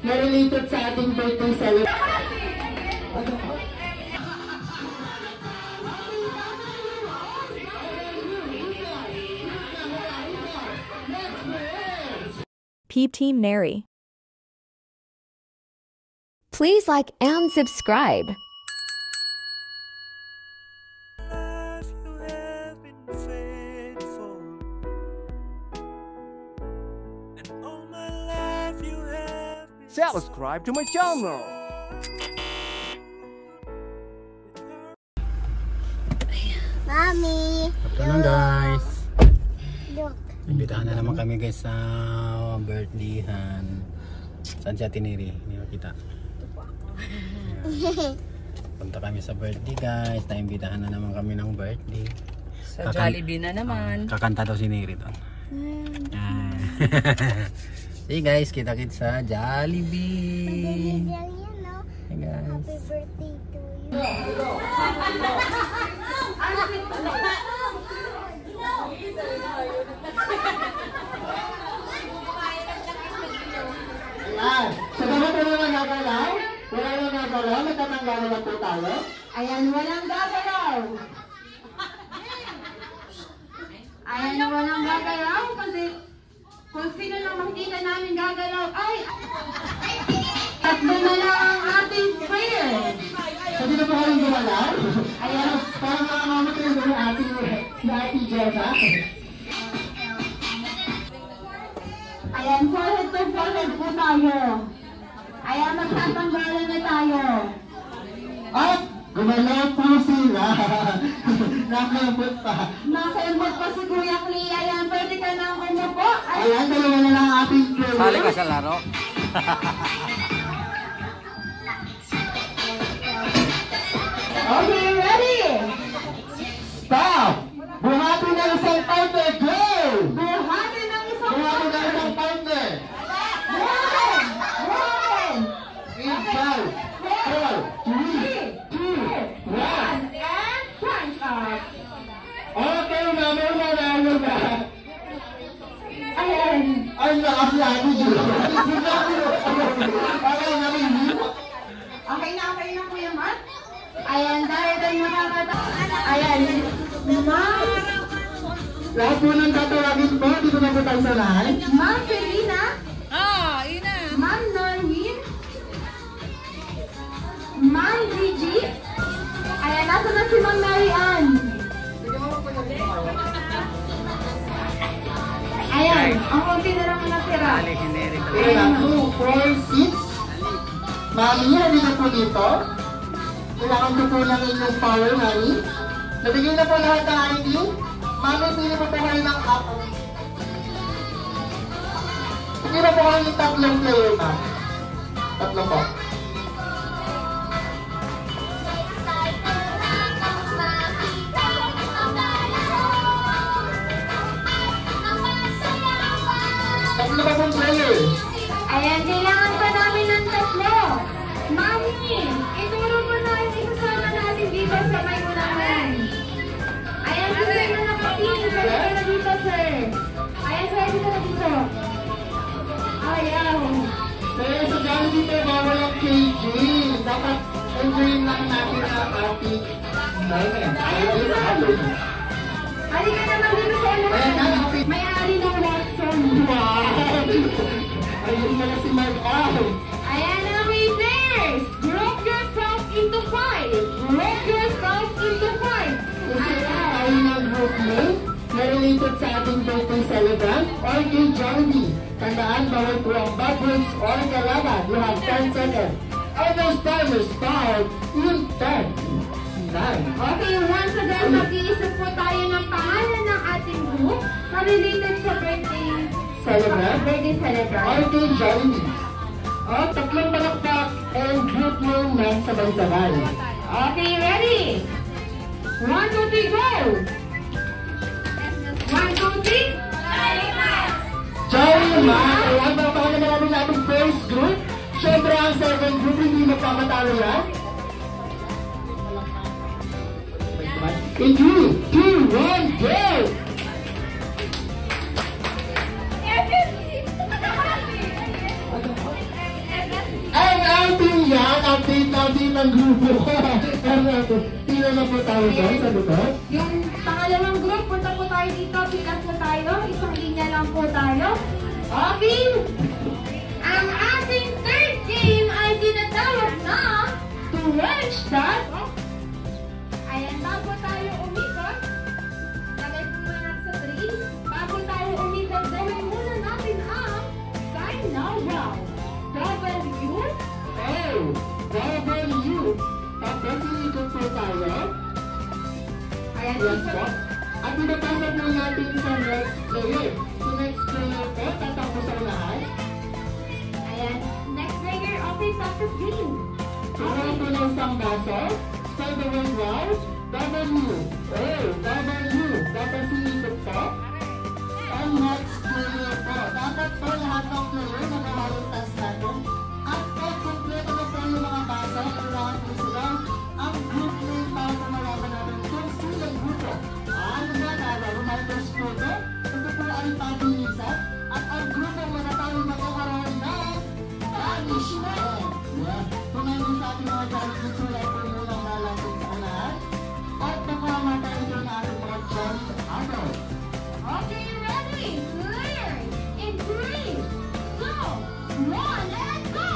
na related sa ating birthday celebration. Peep Team Neri. Please like and subscribe. Subscribe to my channel. Mami. Afternoon guys. Look. Imbitahan na naman kami guys sa birthdayhan. Saan si Ate Neri? Hindi makita. Punta kami sa birthday guys. Naimbitahan na naman kami ng birthday. Sa Jollibee na naman. Kakanta daw si Neri doon. See guys, kita-kits sa Jollibee. Hey guys. Happy birthday to you. Ayan. So dapat wala nang gagalaw? Wala nang gagalaw? Magtatanggalan na po tayo? Ayan, walang gagalaw. Ayan, walang gagalaw kasi kung sino lang makikita namin gagalaw, ay! Tatlo na lang ang ating prayer. So di na po kayong gumalaw? Ayan. Parang nakamamat rin doon na ating Jeva. Ayan, forehead to forehead po tayo. Ayan, magtatanggalan na tayo. At gumalaw po sila. Nakalambot pa. Nakalambot pa si Kuya Klee. Ayan, pwede ka nang umupo. Ayan, dalawa na lang ating prayer. Sali ka sa laro. Okay, ready? Stop! Buhati ng isang partner, go! Buhati ng isang Buhati ng isang partner. Buhatin! Buhatin! In 5, 4, 3, 2, 1. And punch up! Okay, mama, na. Ayan! Ay, nakasiyado dyan. Okay na Kuya Matt? Ayan, dahil tayo nakakata. Ayan, Ma'am. Lahat po ng tatawagin po, dito na po tayo sa lahat. Ma'am Felina. Ina. Ma'am Norwin. Ma'am Gigi. Ayan, nasa na si Ma'am Mary Ann. Ayan, ang konti na lang ang natira. Sali si Neri. 2, 4, 6. Mami, nandito po dito. Kailangan ko po ng inyong power, Mami. Nabigay na po lahat ng ID. Mami, pili po kayo ng ako. Pili po kayo ng tatlong player, Ma'am. Tatlo po. Tatlo pa pong player. Ayan, kailangan pa namin ng tatlo. Mami, ituro mo na yung isasama natin dito sa may unahan. Ayan, sir, na nakatingin. Sir, na dito, sir. Ayan, sir, dito na dito. Ayaw. Kaya sa dami dito, bawal ang KG. Dapat enjoyin lang natin ang ating moment. Halika naman dito sa unahan. May-ari ng Watson. Wow! Ayun na si Mark Out. Ayan na, waiters! Group yourself into 5. Group yourself into 5. Kasi tayo ng group name na related sa ating birthday celebrant or kay Jollibee. Tandaan, bawal po ang bad words or kalaban. You have 10 seconds. And those timers start in 10, 9. Okay, once again, mag-iisip po tayo ng pangalan ng ating group na related sa birthday Celebrant celebrant. or kay Jollibee. O, tatlong palakpak and group name ng sabay-sabay. Okay, ready? 1, 2, 3, go! 1, 2, 3. Jollibee! Ayan, baka naman namin natin first group. Siyempre, ang second group, hindi magpamatalo yan. In 3, 2, 1, go! bahagi ng grupo ko. Pila na po tayo doon sa likod. Yung pangalawang group, punta po tayo dito. Pilas po tayo. Isang linya lang po tayo. Okay. Ang ating third game ay tinatawag na Towards That. Ayan, bago tayo umikot, lagay po muna sa 3. Bago tayo umikot, gawin muna natin ang Sign Now Wow. W. Oh, W. Tapos iikot po tayo. Ayan, Yes po. At pinapasok mo natin sa next player. Si next player po, tatakbo sa unahan. Ayan, next player, okay, top the screen. Tumawa po ng isang baso. Spread the word round. W. Oh, W. Tapos iikot po. Ang next player po. Dapat po lahat ng player na mawalang task natin. At po, kompleto na po yung mga baso. Kailangan po sila ang group name para po malaman natin kung silang grupo. Ano ba na reminders po ito? Ito po ay pabilisan. At ang grupo mga tayo magkakaroon ng punishment. Yes. Tumayin sa ating mga Jolly Kids wala po munang lalapit sa unahan. At nakamatay ito na ating mga Jolly Adults. Okay, ready? Clear. In 3, 2, 1, and go!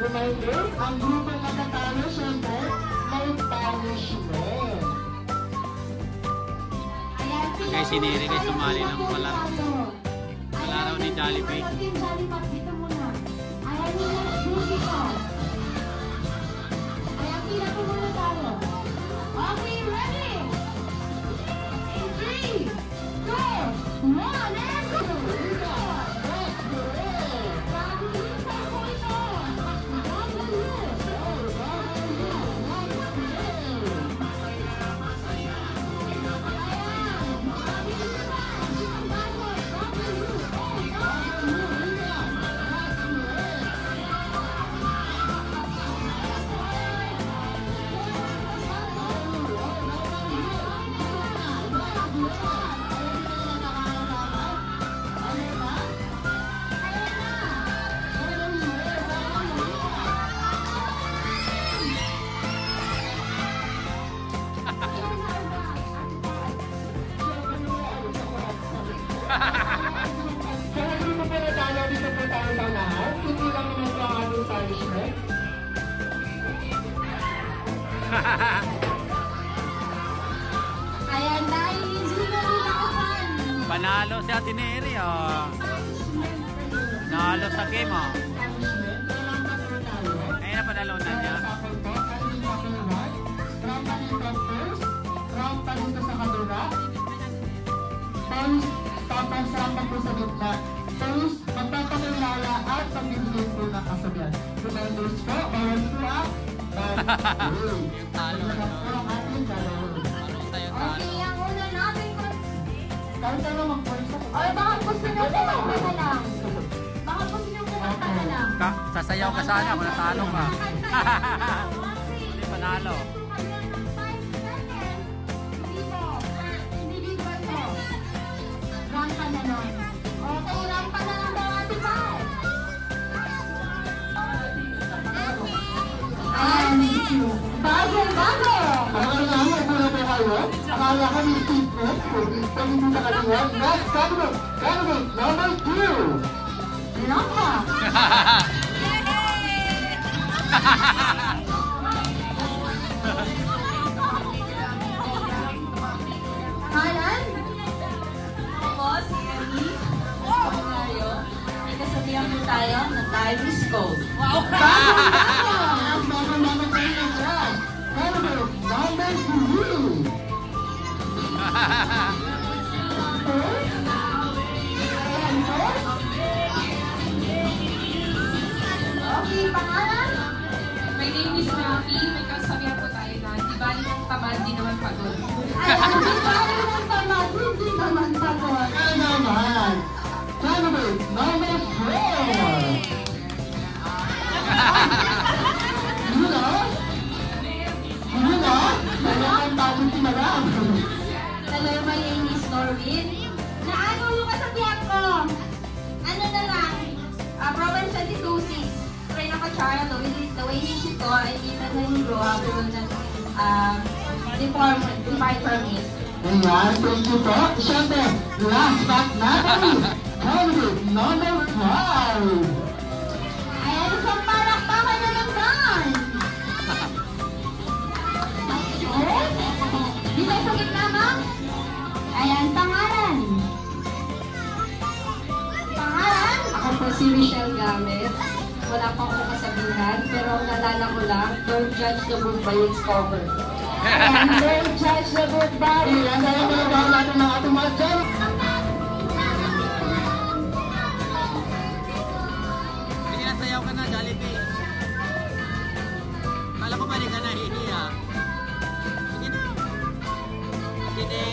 Reminder, ang grupong matatalo, syempre, may punishment. Kaya si Neri kay sumali ng palaro ni Jollibee. Okay, ready? In 3, 2, 1, and go! Kaya hindi po pala tayo dito po tayo sa lahat. Hindi lang naman po ang ating punishment. Ayan, dahil hindi na nilakasan. Panalo si Ate Neri, oh. Nalo sa game, oh. Ayun na panalunan niya. Rampa dito sa kabila. Post, tapos rampa po sa gitna. Post, magpapakilala at pag-ibigay po ng kasabihan. Reminders po, bawal po up. Yung talo, no? Ang ating talo. Anong sa'yo Okay, talo? ang una natin Kahit ano mag-voice ako. Ay, baka gusto nyo kumanta na lang. Baka gusto nyo kumanta na lang. Sasayaw ka sana kung natalo ka. Hindi panalo. Rampa na nun. Okay, rampa na lang daw Ate Pao. Ayan, bago. Bahala kami statement. Pwede mo na kaliwan. Next candidate. Candidate number 2. Naka. Halan? Ako, si Emmy. Tayo. May kasabihan po tayo na time is gold. Wow! Candidate number 3. Okay, pangalan? My name is Rocky. May kasabihan po tayo na di bali ng tamad, di naman pagod. Ayan, di ba ng tamad, hindi naman pagod. Kaya naman. Candidate number 4. Yuna? Kailangan tawag si Madam. Hello, my name is Norvin. Naano yung kasabihan ko? Ano na lang? Proverbs 22:6. Train up a child the way he should go, and even when he grow up, he will not depart from it. Ayan, thank you po. Siyempre, last but not least, candidate number 5. Ayan, isang palakpakan na lang dan. Dito sa gitna, ma'am. Ayan, pangalan. Pangalan? Ako po si Michelle Gamit. Wala pa akong kasabihan, pero ang nalala ko lang, don't judge the book by its cover. Ayan, don't judge the book by its Ayan, ayan, ayan, natin ng ating mga dyan. Sige na, sayaw ka na, Jollibee. Kala ko balik ka na, hihiya. Sige na. Sige.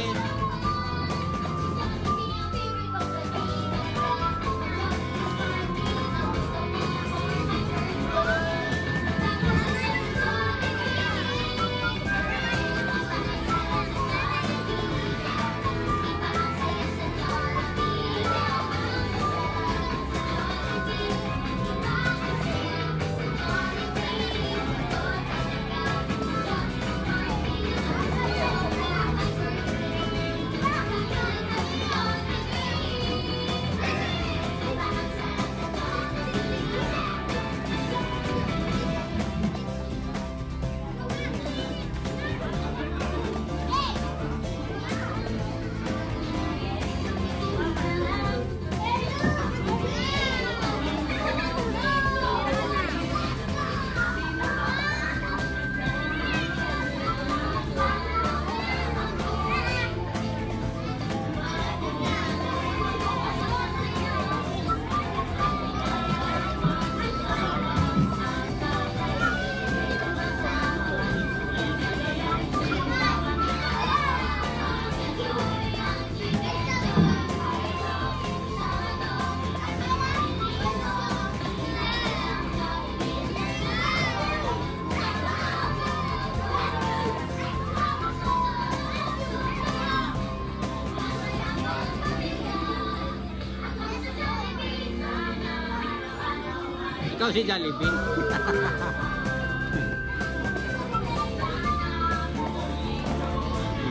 Ikaw si Jollibee.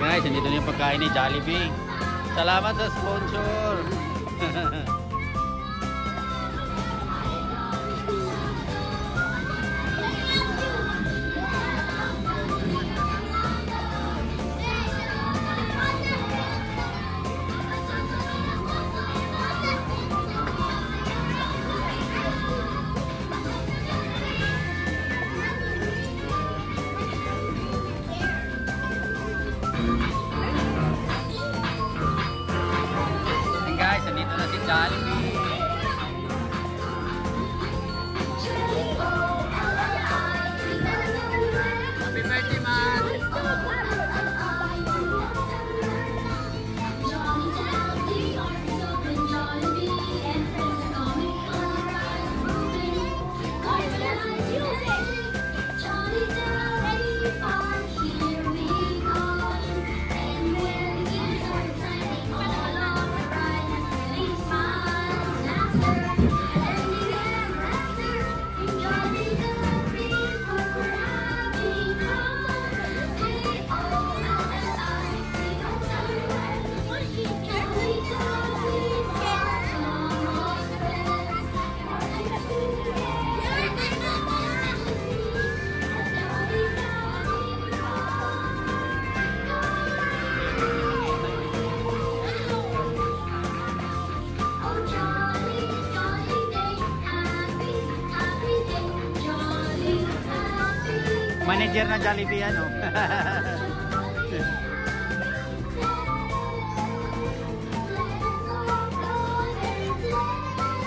Guys, nandito na yung pagkain ni Jollibee. Salamat sa sponsor. Guys, nandito na si Jollibee. Happy birthday, man! Manager ng Jollibee ano.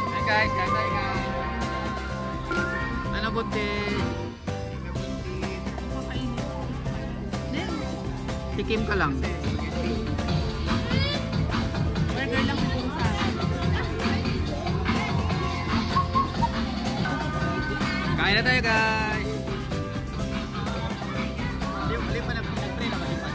Hey guys, kantay guys. Ano buntis? Tikim ka lang. Burger lang po sa akin. Kain na tayo guys. Hindi pa nag-pre na malipat.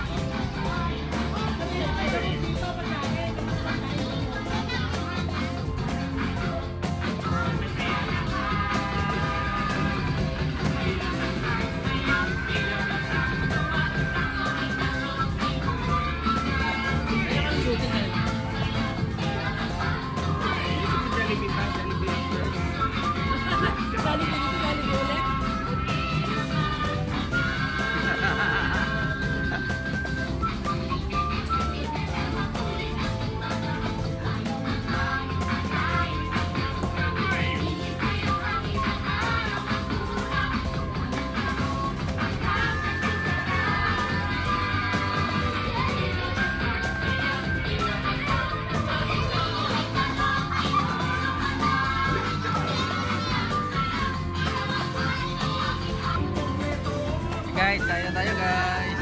Guys, kaya tayo guys.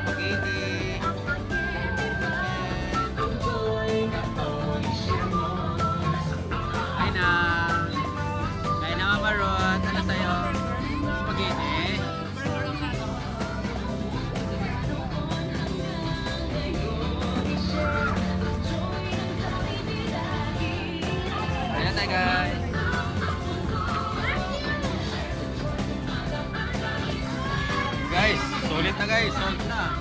Spaghetti. Kain na. Kain na Mama Ruth. Ano sa'yo? Spaghetti. Kain na tayo guys. Guys, solid na guys, solid na.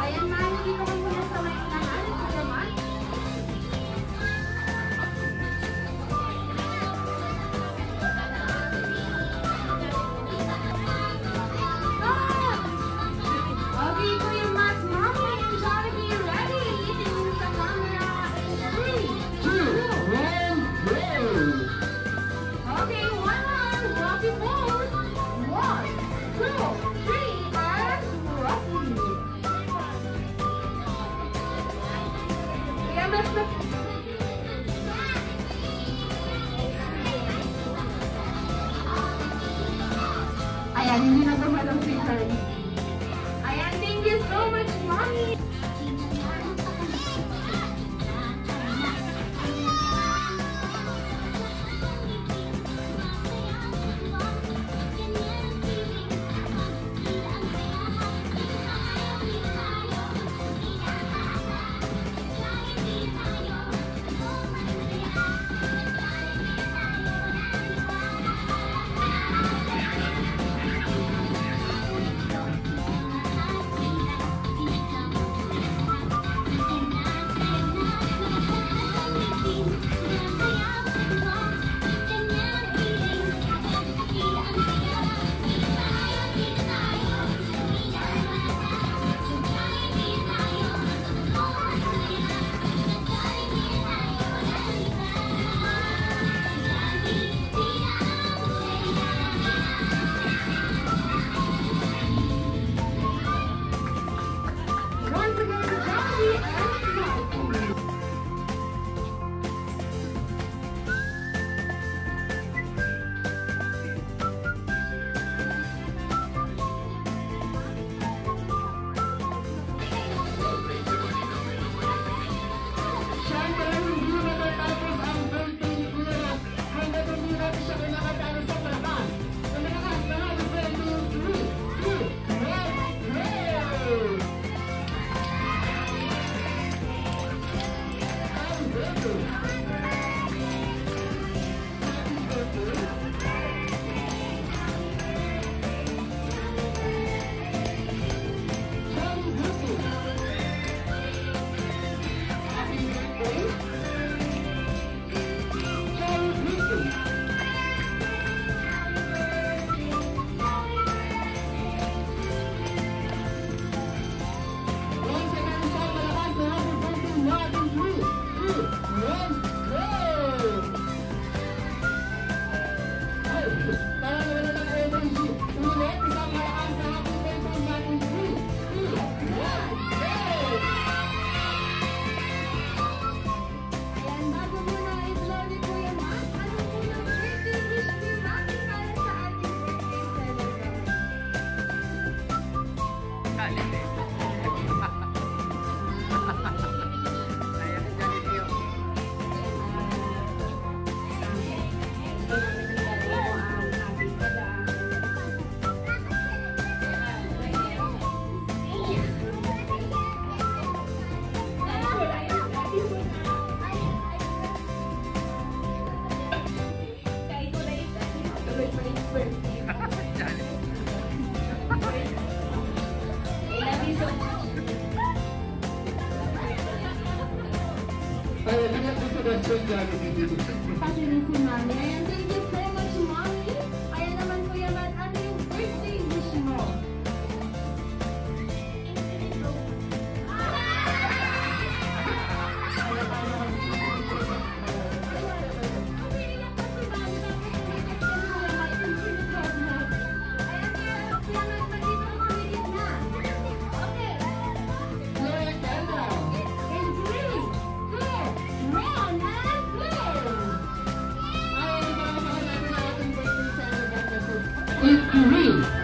Ayan, Mami, dito ka muna sa may unahan. Kuya Matt. Okay, Kuya Matt, Mommy and Jollibee ready. Tingin sa camera in 3, 2, 1, go! Okay, one arm, rocky pose. 1, 2, 3, and rocky. Ayan, hindi na gumalong si Charlie. Ayan, thank you so much, Mommy! Kasi rin si Mami. Ayan, thank you so much, Mami. Ayan naman, Kuya Matt, ano yung birthday wish mo? In 3,